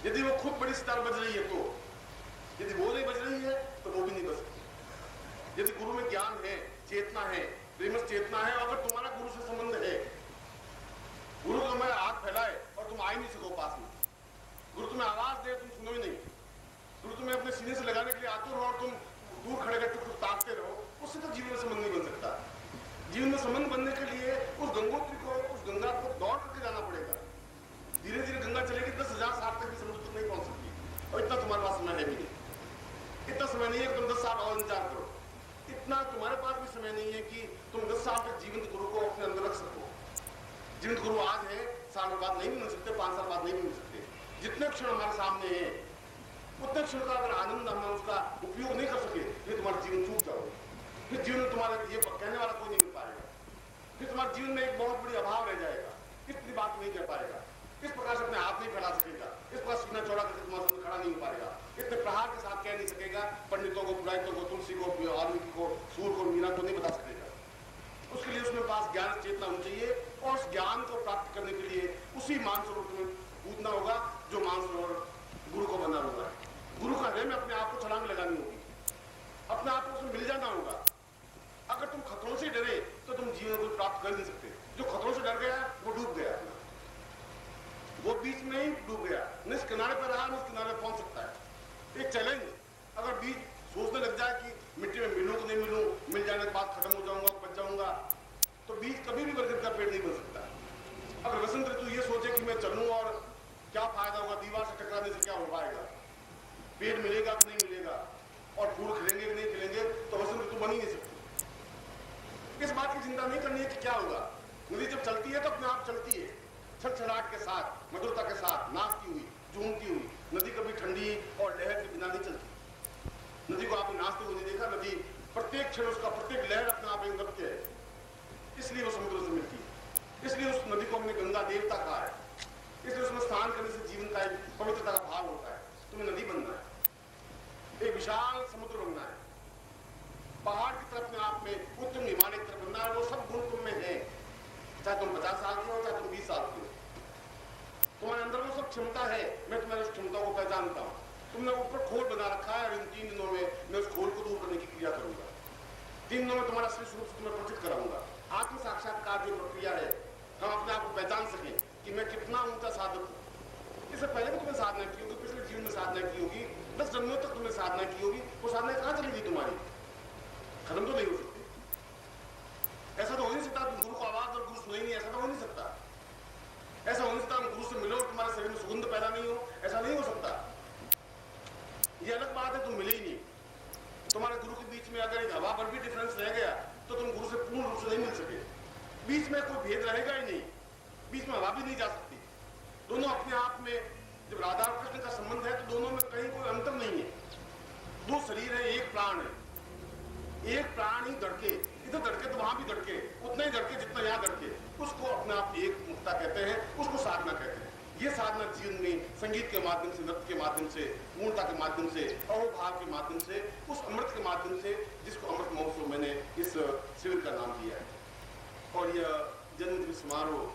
यदि वो खुद बड़ी सितार बज रही है तो, यदि वो नहीं बज रही है तो वो भी नहीं बज सकती। यदि गुरु में ज्ञान है, चेतना है, प्रेमस चेतना है, अगर तुम्हारा गुरु से संबंध है, गुरु तुम्हारे हाथ फैलाए और तुम आ ही नहीं सको पास में, गुरु तुम्हें आवाज दे तुम सुनो ही नहीं, गुरु तुम्हें अपने सीने से लगाने के लिए आतुर हो और तुम दूर खड़े करके कुछ ताकते रहो, उससे तो जीवन में संबंध नहीं बन सकता। जीवन में संबंध बनने के लिए उस गंगोत्री को, उस गंगा को दौड़ करके जाना पड़ेगा। धीरे धीरे गंगा चलेगी, 10,000 साल तक भी समुद्र तक नहीं पहुंच सकती, और इतना तुम्हारे पास समय है भी नहीं। इतना समय नहीं है कि तुम 10 साल और इंतजार करो, इतना तुम्हारे पास भी समय नहीं है कि तुम 10 साल तक जीवंत गुरु को अपने अंदर रख सको। जीवंत गुरु आज है, साल बाद नहीं मिल सकते, 5 साल बाद नहीं मिल सकते। जितने क्षण हमारे सामने हैं उतने क्षण का अगर आनंद हम उसका उपयोग नहीं कर सके, फिर तुम्हारा जीवन चूक जाओगे, फिर जीवन में तुम्हारे ये कहने वाला कोई नहीं मिल पाएगा, फिर तुम्हारे जीवन में एक बहुत बड़ी अभाव रह जाएगा, इतनी बात नहीं कह पाएगा, इस प्रकार से अपने हाथ नहीं फैला सकेगा, इस प्रकार सीना चौड़ा करके तुम्हारे सामने खड़ा नहीं हो पाएगा, इतने प्रहार के साथ कह नहीं सकेगा, पंडितों को, पुरोहितों को, तुलसी को, वाल्मीकि को, सूर्य को, मीरा को नहीं बता सकेगा। उसके लिए उसमें पास ज्ञान चेतना होनी चाहिए, और उस ज्ञान को प्राप्त करने के लिए उसी मानसरोवर तुम्हें कूदना होगा जो मानसरोवर गुरु को बना हुआ है। गुरु का हृदय में अपने आप को छलांग लगानी होगी, अपने आप को उसमें मिल जाना होगा। अगर तुम खतरों से डरे तो तुम जीवन को प्राप्त कर नहीं सकते। जो खतरों से डर गया वो डूब गया, वो बीच में ही डूब गया, न इस किनारे पर रहा, न इस किनारे पहुंच सकता है। एक चैलेंज, अगर बीच सोचने लग जाए कि मिट्टी में मिलूं कि नहीं मिलूं, मिल जाने के बाद खत्म हो जाऊंगा, बच जाऊंगा, तो बीज कभी भी बरगद का पेड़ नहीं बन सकता। अगर वसंत ऋतु ये सोचे कि मैं चलूं और क्या फायदा होगा, दीवार से टकराने से क्या हो पाएगा, पेड़ मिलेगा कि नहीं मिलेगा, और फूल खिलेंगे कि नहीं खिलेंगे, तो वसंत ऋतु बन ही नहीं सकती। इस बात की चिंता नहीं करनी है कि क्या होगा। नदी जब चलती है तो अपने आप चलती है, छलछलाहट के साथ, मधुरता के साथ, नाचती हुई, झूमती हुई। नदी कभी ठंडी और लहर के बिना नहीं चलती। नदी को आपने नाचते हुए नहीं देखा, नदी प्रत्येक क्षण उसका प्रत्येक लहर अपने आप एक नृत्य है, इसलिए वो समुद्र से मिलती है, इसलिए उस नदी को हमने गंगा देवता कहा है, इसलिए उसमें स्नान करने से जीवन का एक पवित्रता का भाव होता है। तुम्हें नदी बनना है, एक विशाल समुद्र बनना है, पहाड़ की तरफ में आप में उत्तम हिमालय की तरफ बनना है। वो सब गुण तुम में है, चाहे तुम 50 साल के हो, चाहे तुम 20 साल के हो, तुम्हारे अंदर वो सब क्षमता है। मैं तुम्हारी उस क्षमता को पहचानता हूँ। तुमने ऊपर खोल बना रखा है, और इन 3 दिनों में मैं उस खोल को दूर करने की क्रिया करूंगा। 3 दिनों में तुम्हारा श्रेष्ठ रूप से तुम्हें परिचित कराऊंगा। आत्म साक्षात्कार जो प्रक्रिया है, हम अपने आप को पहचान सकें कि मैं कितना ऊंचा साधक हूँ। इससे पहले भी तुम्हें साधना की होगी, पिछले जीवन में साधना की होगी, 10 जन्मों तक तुमने साधना की होगी, वो साधना कहाँ चलेगी तुम्हारी? खत्म तो नहीं हो सकती। ऐसा तो हो नहीं सकता तुम गुरु को आवाज और गुरु सुने नहीं, ऐसा तो हो नहीं सकता। ऐसा हो नहीं सकता तुम गुरु से मिलो और तुम्हारे शरीर में सुगंध पैदा नहीं हो, ऐसा नहीं हो सकता। ये अलग बात है, तुम मिले ही नहीं। तुम्हारे गुरु के बीच में अगर एक हवा पर भी डिफरेंस रह गया तो तुम गुरु से पूर्ण रूप से नहीं मिल सके। बीच में कोई भेद रहेगा ही नहीं, बीच में हवा भी नहीं जा सकती। दोनों अपने आप में, जब राधा और कृष्ण का संबंध है तो दोनों में कहीं कोई अंतर नहीं है। 2 शरीर है, एक प्राण है, एक प्राण ही धड़के, इधर धड़के तो वहां भी धड़के, उतना ही धड़के जितना यहाँ धड़के, उसको अपने आप एक मुक्ता कहते हैं, उसको साधना कहते हैं। ये साधना जीवन में संगीत के माध्यम से, नृत्य के माध्यम से, पूर्णता के माध्यम से, अहोभाव के माध्यम से, उस अमृत के माध्यम से, जिसको अमृत महोत्सव मैंने इस शिविर का नाम दिया है। और यह जन्मदिन समारोह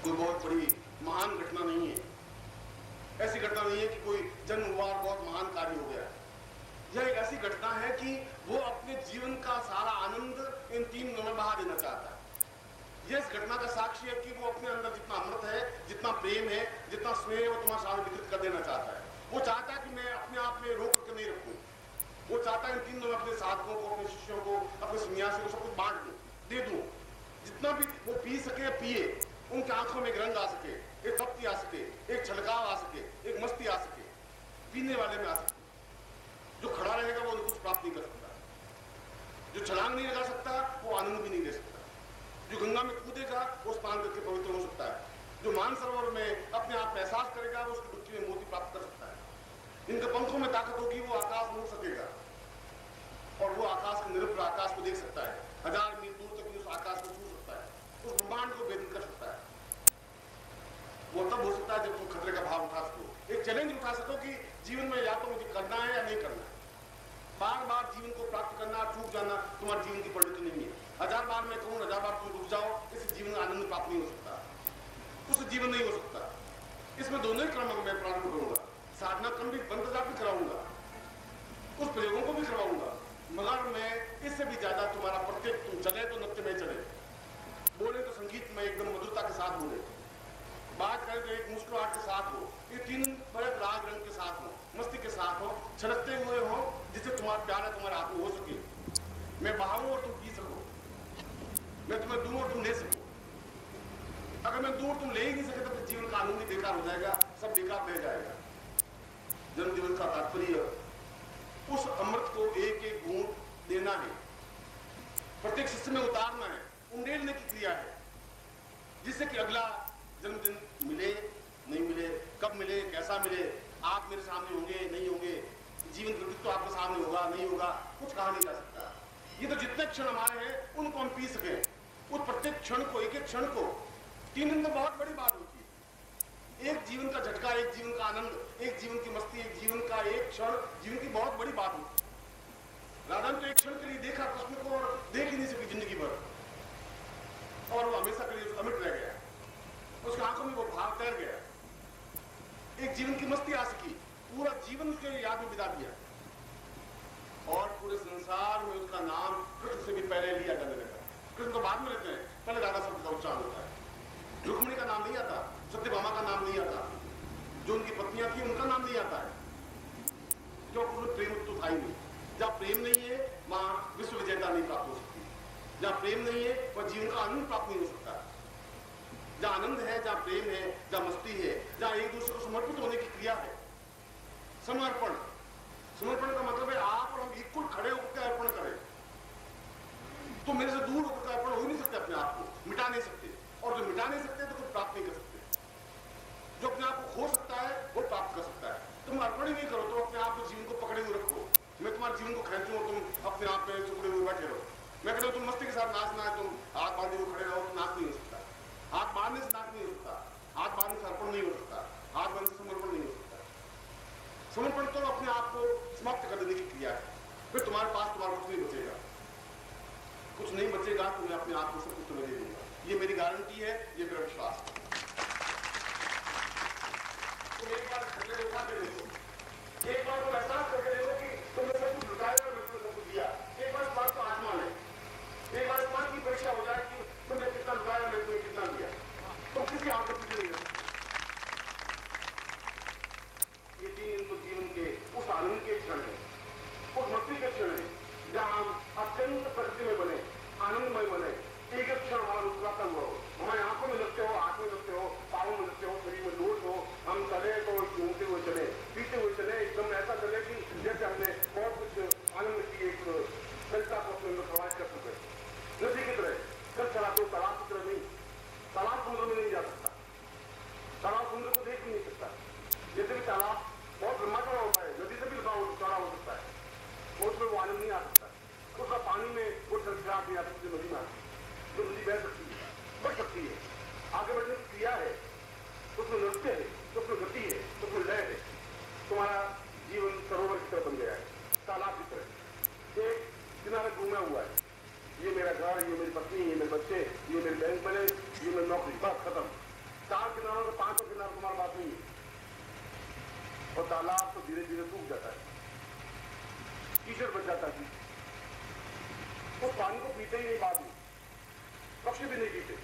कोई बहुत बड़ी महान घटना नहीं है। ऐसी घटना नहीं है कि कोई जन्म हुआ और बहुत महान कार्य हो गया। यह एक ऐसी घटना है कि वो अपने जीवन का सारा आनंद इन 3 दिनों में बहा देना चाहता है। यह इस घटना का साक्षी है कि वो अपने अंदर जितना अमृत है, जितना प्रेम है, जितना स्नेह है, वो तुम्हारे सामने वितरित कर देना चाहता है। वो चाहता है कि मैं अपने आप में रोक करके नहीं रखूं। वो चाहता है इन 3 दिनों में अपने साधकों को, अपने शिष्यों को, अपने सन्यासियों को सब कुछ बांट दूं, दे दूं। जितना भी वो पी सके पिए, उनकी आंखों में एक रंग आ सके, एक तप्ती आ सके, एक छलकाव आ सके, एक मस्ती आ सके, पीने वाले में आ सके। जो खड़ा रहेगा वो कुछ प्राप्त नहीं कर सकता, जो छलांग नहीं लगा सकता वो आनंद भी नहीं ले सकता, जो गंगा में कूदेगा वो स्नान करके पवित्र हो सकता है, जो मानसरोवर में अपने आप में एहसास करेगा वो उसकी डुबकी में मोती प्राप्त कर सकता है। इनके पंखों में ताकत होगी, वो आकाश में उड़ सकेगा और वो आकाश के निरंतर आकाश को देख सकता है, 1000 मील दूर तक उस आकाश को छू सकता है, उस ब्रह्मांड को भेदित कर सकता है। वो तब हो सकता है जब तुम खतरे का भाव उठा सको, एक चैलेंज उठा सको कि जीवन में या तो मुझे करना है या नहीं करना है। बार बार जीवन को प्राप्त करना, चूक जाना तुम्हारे जीवन की परिणति नहीं है। 1000 बार मैं कहूँ, 1000 बार तुम रुक जाओ, इस जीवन में आनंद प्राप्त नहीं हो सकता, उस जीवन नहीं हो सकता। इसमें दोनों ही क्रम मैं प्रारंभ करूंगा, साधना क्रम भी बंद भी कराऊंगा, उस प्रयोगों को भी करवाऊंगा, मगर मैं इससे भी ज्यादा तुम्हारा प्रत्येक, तुम चले तो नृत्य में चले, बोले तो संगीत में एकदम मधुरता के साथ बोले, बात करें तो एक मुस्कुराहट के साथ हो, ये तीन बड़े राग रंग के साथ हो, मस्ती के साथ हो, छलकते हुए हो, जिससे तुम्हारा प्यार है तुम्हारे हाथ में हो सके, मैं बहाऊं और तुम पी सको, मैं तुम्हें दूं और तुम ले सको। अगर मैं दूर तुम ले ही नहीं सके तो फिर जीवन का आनंद ही बेकार हो जाएगा, सब बेकार रह जाएगा। जन्म दिवस का तात्पर्य उस अमृत को एक एक घूंट देना है, प्रत्येक शिष्य में उतारना है, उंडेलने की क्रिया है, जिससे कि अगला जन्मदिन मिले नहीं मिले, कब मिले कैसा मिले, आप मेरे सामने होंगे नहीं होंगे, जीवन प्रतीक तो आपके सामने होगा नहीं होगा, कुछ कहा नहीं जा सकता। ये तो जितने क्षण हमारे हैं उनको हम पी सके, उस प्रत्येक क्षण को, एक एक क्षण को, 3 दिन में बहुत बड़ी बात होती है। एक जीवन का झटका, एक जीवन का आनंद, एक जीवन की मस्ती, एक जीवन का एक क्षण, जीवन की बहुत बड़ी बात होती है। राधा ने तो एक क्षण के लिए देखा कृष्ण को और देख ही नहीं सकी जिंदगी भर, और वो हमेशा के लिए अमिट रह गया, उसकी आंखों में वो भाव तैर गया, एक जीवन की मस्ती आ सकी, पूरा जीवन उसके याद में बिता दिया, और पूरे संसार में उसका नाम कृष्ण से भी पहले लिया जाने लगा। कृष्ण तो बाद में लेते हैं, पहले राधा शब्द का उच्चारण होता है। रुक्मिणी का नाम नहीं आता, सत्यभामा का नाम नहीं आता, जो उनकी पत्नियां थी उनका नाम नहीं आता है, क्योंकि उसमें प्रेम तो था ही नहीं। जहाँ प्रेम नहीं है वहां विश्व विजेता नहीं प्राप्त हो सकती, जहाँ प्रेम नहीं है वह जीवन का आनंद प्राप्त नहीं हो सकता। जहाँ आनंद है, जहाँ प्रेम है, जहाँ मस्ती है, जहाँ एक दूसरे को समर्पित होने की क्रिया है, समर्पण। समर्पण का मतलब है आप और हम इक्वल खड़े होकर अर्पण करें। तो मेरे से दूर होकर अर्पण हो नहीं सकते, अपने आप को मिटा नहीं सकते, और जो मिटा नहीं सकते तो कुछ प्राप्त नहीं कर सकते। जो अपने आप को खो सकता है वो प्राप्त कर सकता है। तुम अर्पण ही नहीं करो तो अपने आप को जीवन को पकड़े हुए रखो, मैं तुम्हारे जीवन को खेचूं और तुम अपने आप में चुपड़े हुए बैठे रहो। मैं कहता हूं तुम मस्ती के साथ नाचना है, तुम हाथ बांधे हुए खड़े रहो, तो नाच नहीं हो सकता। हाथ बांधने से नाच नहीं हो सकता, हाथ बांधने से अर्पण नहीं हो सकता, हाथ बांधने से समर्पण नहीं हो सकता। समर्पण तो अपने आप को समाप्त कर देने की क्रिया है, फिर तुम्हारे पास तुम्हारा कुछ नहीं बचेगा, कुछ नहीं बचेगा, तो मैं अपने आप को सब कुछ तुम्हें दे दूंगा। ये मेरी गारंटी है, ये मेरा विश्वास है। तुम एक बार खड़े उठा के देखो, एक बार तुम एहसास करके देखो कि तुमने सब कुछ लुटाया और मैं सब कुछ दिया। एक बार इस बात को आत्मा ले, एक बार इस बात की परीक्षा हो जाए कि तुमने कितना लुटाया, मैं तुम्हें कितना दिया। तुम किसी आंख को पीछे नहीं रखते। ये जीवन के उस आनंद के क्षण है, उस मस्ती के क्षण है, जहां हम अत्यंत प्रकृति में बने, आनंदमय बने। एक एक क्षण हमारा मुस्कुराता हुआ हो, हमारे आंखों में लगते हो, हाथ में लगते हो, पाँव में लगते हो, शरीर में लोट हो, हम चले तो घूमते हुए चले, पीते हुए चले, एकदम ऐसा चले कि जैसे हमने बहुत कुछ आनंद की एक कविता को अपने प्रवाहित कर चुके। नदी की तरह कल चला तो तालाब की तरह नहीं, तालाब समुद्र में नहीं जा सकता, तालाब समुद्र को देख भी नहीं सकता। जैसे भी तालाब बहुत लंबा चौड़ा होता है, नदी से भी चौड़ा हो सकता है, उसमें वो आनंद नहीं आ सकता, उसका पानी में वो छलछलाहट नहीं आ सकती जो नदी में आती है। जो नदी बह सकती है, बढ़ सकती है, आगे बढ़ने की क्रिया है, उसमें नृत्य है, उसमें गति है, उसमें लय है। तुम्हारा जीवन सरोवर की तरह बन गया है, तालाब की तरह एक किनारे घूमा हुआ है। ये मेरा घर, ये मेरी पत्नी, ये मेरे बच्चे, ये मेरे बैंक बैलेंस, ये मेरी नौकरी, बस खत्म। 4 किनारों से 5 किनारों तुम्हारा बात नहीं है, और तालाब तो धीरे धीरे सूख जाता है, कीचड़ बच जाता है। उस पानी को पीते ही नहीं, बाद में पक्षी भी नहीं पीते,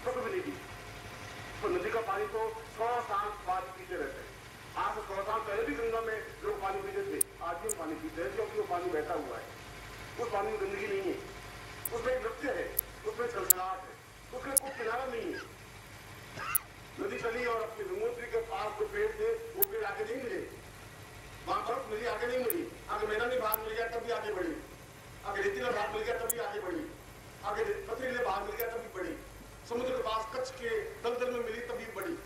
पशु भी नहीं पीते। तो नदी का पानी तो 100 साल बाद पीते रहते हैं। आज से 100 साल पहले भी गंगा में लोग पानी पीते थे, आज भी हम पानी पीते हैं, क्योंकि वो पानी बहता हुआ है। उस पानी में गंदगी नहीं है, उसमें एक नृत्य है, उसमें छलछलाहट है, उसमें कोई किनारा नहीं है। नदी चली और अपने गंगोत्री के पास जो पेड़ थे वो पेड़ आगे नहीं मिले, वहां बर्फ मिली, आगे नहीं मिली, आगे मैदानी भाग मिल गया तभी आगे बढ़ी, आगे रेतीला भाग मिल गया तभी आगे बढ़ी, आगे पथरीले भाग मिल गया तभी बढ़ी, समुद्र के पास कच्छ के दलदल में मिली तभी बढ़ी।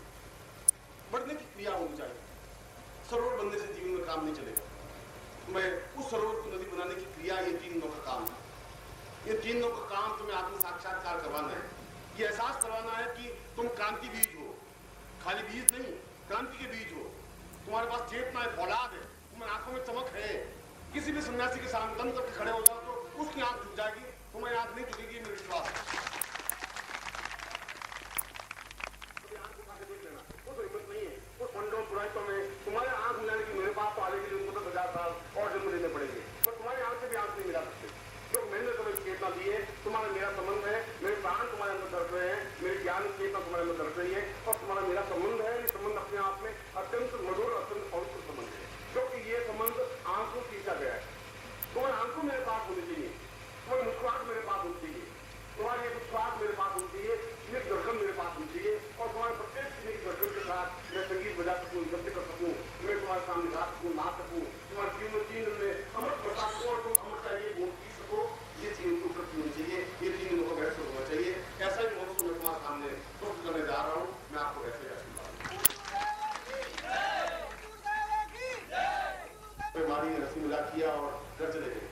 बढ़ने की क्रिया होनी चाहिए। सरोवर बनने से जीवन में काम नहीं चलेगा। मैं उस सरोवर को नदी बनाने की क्रिया, ये 3 दिनों का काम है। ये 3 दिनों का काम तुम्हें आत्म साक्षात्कार करवाना है, ये एहसास करवाना है कि तुम क्रांति बीज हो, खाली बीज नहीं, क्रांति के बीज हो। तुम्हारे पास चेतना है, फौलाद है, तुम्हारी आंखों में चमक है। किसी भी सन्यासी के सामने दम करके खड़े हो जाओ तो उसकी आंख झुक जाएगी, तुम्हारी आंख नहीं झुकेगी, मेरा विश्वास है। तो आंख उठा के देख लेना, वो तो हिम्मत नहीं है। संगीत बजा सकूं, नृत्य कर सकूं, मैं तुम्हारे सामने गा सकूं, ना सकूं, तुम्हारे जीवन में 3 दिन में अमृत बरसा सकूं और तुम अमृत चाहिए वो पी सको, ये जीवन की उपलब्धि होनी चाहिए, ये 3 दिनों का वैसे होना चाहिए। ऐसा ही मौसम मैं तुम्हारे सामने प्रस्तुत करने जा रहा हूँ। मैं आपको ऐसे बीमारी ने रस्सी मिला किया और घर चले गए,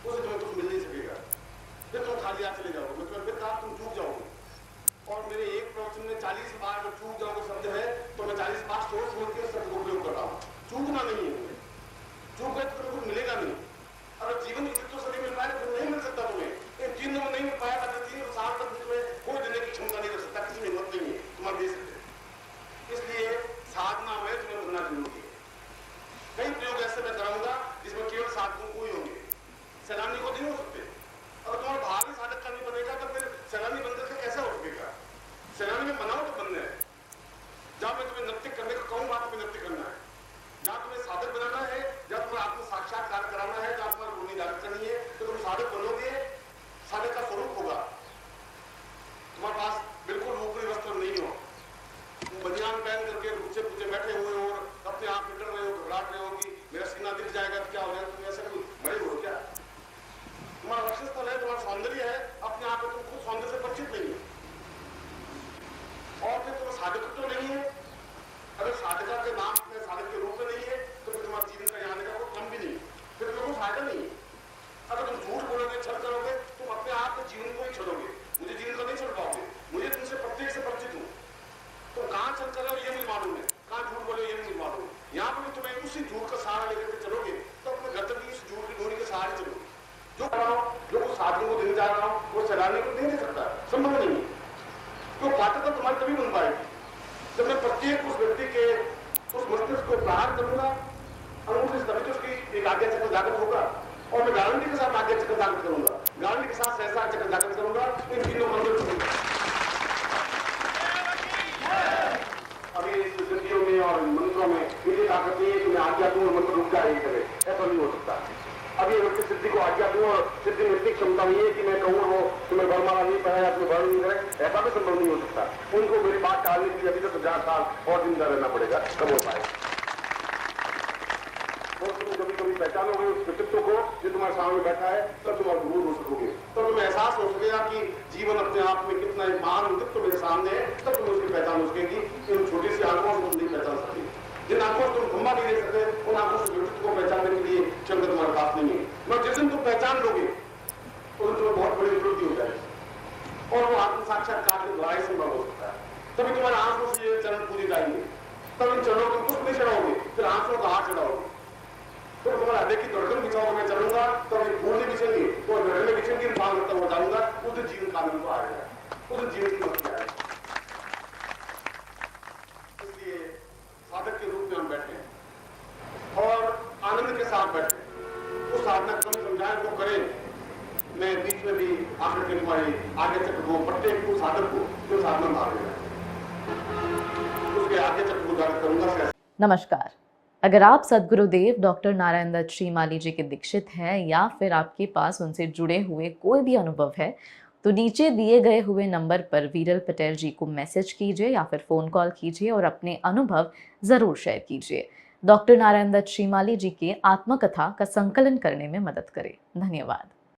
उसे तुम्हें कुछ मिल नहीं सकेगा, फिर तुम खाली हाथ चले जाओगे, मतलब फिर कहा तुम चूक जाओगे। और मेरे एक प्रवचन में 40 बार अगर चूक जाओगे शब्द है तो मैं 40 बार सोच समझ के शब्द का उपयोग कर रहा हूँ। चूकना नहीं है, चूक गए तो तुम्हें कुछ मिलेगा नहीं। अगर जीवन की तो सदी मिल पाए तो नहीं मिल सकता तुम्हें, इन 3 दिनों में नहीं मिल पाया तो 3 साल तक तुम्हें कोई देने की क्षमता नहीं कर सकता, किसी में हिम्मत नहीं है तुम्हारे दे सकते। इसलिए साधना में तुम्हें बनना जरूरी है। कई प्रयोग ऐसे मैं कराऊंगा जिसमें केवल साधकों को ही होंगे, सैलानी को नहीं हो सकते। अगर तुम्हारा भावी साधक का नहीं बनेगा तो फिर सैलानी बनकर के कैसा हो सकेगा? सैलानी में बनाओ तो बनना है। जहां मैं तुम्हें नृत्य करने को कहूंगा तुम्हें नृत्य करना है, जहां तुम्हें साधक बनाना है, जहां तुम्हें आत्म साक्षात्कार कराना है, जहां तुम्हारी गुणी जागृत करनी है, तो तुम साधक बनोगे। साधक का स्वरूप होगा तुम्हारे पास बिल्कुल ऊपरी वस्त्र नहीं हो, बनियान पहन करके ऊंचे पूछे बैठे हुए हो और अपने आप में डर रहे हो, घबराहट रहे हो कि मेरा सीना दिख जाएगा तो क्या हो जाएगा, तुम ऐसा कोई बड़े हो क्या? तुम्हारा लक्ष्य स्थल है, तुम्हारा सौंदर्य है, अपने आप में तुम खुद सौंदर्य से परिचित नहीं हो और फिर तुम साधक तो नहीं है। अगर साधका के नाम में साधक के रूप में नहीं है तो फिर तुम्हारे जीवन का जाने का कोई क्रम भी नहीं, फिर तुम्हें कोई फायदा नहीं है। अगर तुम झूठ बोलोगे, छल करोगे, तुम अपने आप के जीवन को ही छोड़ोगे, मुझे जीवन को नहीं छोड़ पाओगे। मुझे तुमसे प्रत्येक से परिचित हूँ, तुम कहाँ चल कर रहे हो ये मुझे मालूम है, कहाँ झूठ बोले ये मुझे मालूम है। यहाँ पर तुम्हें उसी झूठ का सहारा लेकर के चलोगे तो अपने घर तक उस झूठ की डोरी के सहारे चलोगे। जो कुछ साधकों को देने जा रहा हूँ वो सैलानी को नहीं दे सकता, संभव नहीं है। तो पात्रता तुम्हारी तभी बन पाएगी जब मैं प्रत्येक उस व्यक्ति के उस मस्तिष्क को प्रहार करूंगा, अंगूठे से तभी तो उसकी एक आज्ञा चक्र जागृत होगा और मैं गारंटी के साथ आज्ञा चक्र जागृत करूंगा, गारंटी के साथ सहसा चक्र जागृत करूंगा। इन तीनों मंदिर अभी सिद्धियों में और मंत्रों में मुझे ताकत नहीं है कि मैं आज्ञा दूं और मंत्र रुक जाए करे, ऐसा नहीं हो सकता। अभी व्यक्ति सिद्धि को आज्ञा दूं और सिद्धि में इतनी क्षमता नहीं है कि मैं कहूँ वो तुम्हें वरमाला नहीं पाया या तुम्हें वर्ण नहीं करे, ऐसा भी संभव नहीं हो सकता। उनको मेरी बात टालने के लिए अभी तक 1000 साल और जिंदा रहना पड़ेगा, कब हो पाएगा। और तुम कभी कभी पहचानोगे उस व्यक्तित्व को जो तुम्हारे सामने बैठा है, तब तुम अद्भुत हो सकोगे, तब तुम्हें एहसास हो सकेगा कि जीवन अपने आप में कितना एक महान व्यक्तित्व मेरे सामने है, तब तुम उसकी पहचान हो सकेगी। इन छोटी सी आंखों से तुम नहीं पहचान सकती, जिन आंखों से तुम खंबा नहीं दे सकते, उन आंखों से व्यक्तित्व को पहचानने के लिए क्षमता तुम्हारे पास नहीं है। मगर जिस दिन तुम पहचान लोगे उस दिन तुम्हें बहुत बड़ी उपलब्धि हो जाएगी और वो आत्म साक्षात्कार के द्वारा ही संभव हो सकता है। तभी तुम्हारे आंखों से ये चरण पूजे जाएंगे, तब इन चरणों को कुछ नहीं चढ़ाओगे, फिर आंखों का हाथ चढ़ाओगे, फिर तुम्हारा हृदय की धड़कन बिछाओगे, मैं चलूंगा तो अभी फूल नहीं बिछेंगे, तो धड़कन बिछेंगे, भाग करता हुआ जाऊंगा, उस दिन जीवन का आनंद आएगा, उस दिन जीवन की मस्ती आएगी। इसलिए साधक के रूप में हम बैठे हैं और आनंद के साथ बैठे, उस साधना को समझाएं वो करें। मैं बीच में भी आखिर के तुम्हारी आगे चक्र को प्रत्येक को साधक को जो साधना भाग उसके आगे चक्र को जागृत करूंगा। नमस्कार। अगर आप सद्गुरुदेव डॉक्टर नारायण दत्त श्रीमाली जी के दीक्षित हैं या फिर आपके पास उनसे जुड़े हुए कोई भी अनुभव है तो नीचे दिए गए हुए नंबर पर वीरल पटेल जी को मैसेज कीजिए या फिर फ़ोन कॉल कीजिए और अपने अनुभव ज़रूर शेयर कीजिए। डॉक्टर नारायण दत्त श्रीमाली जी के आत्मकथा का संकलन करने में मदद करें। धन्यवाद।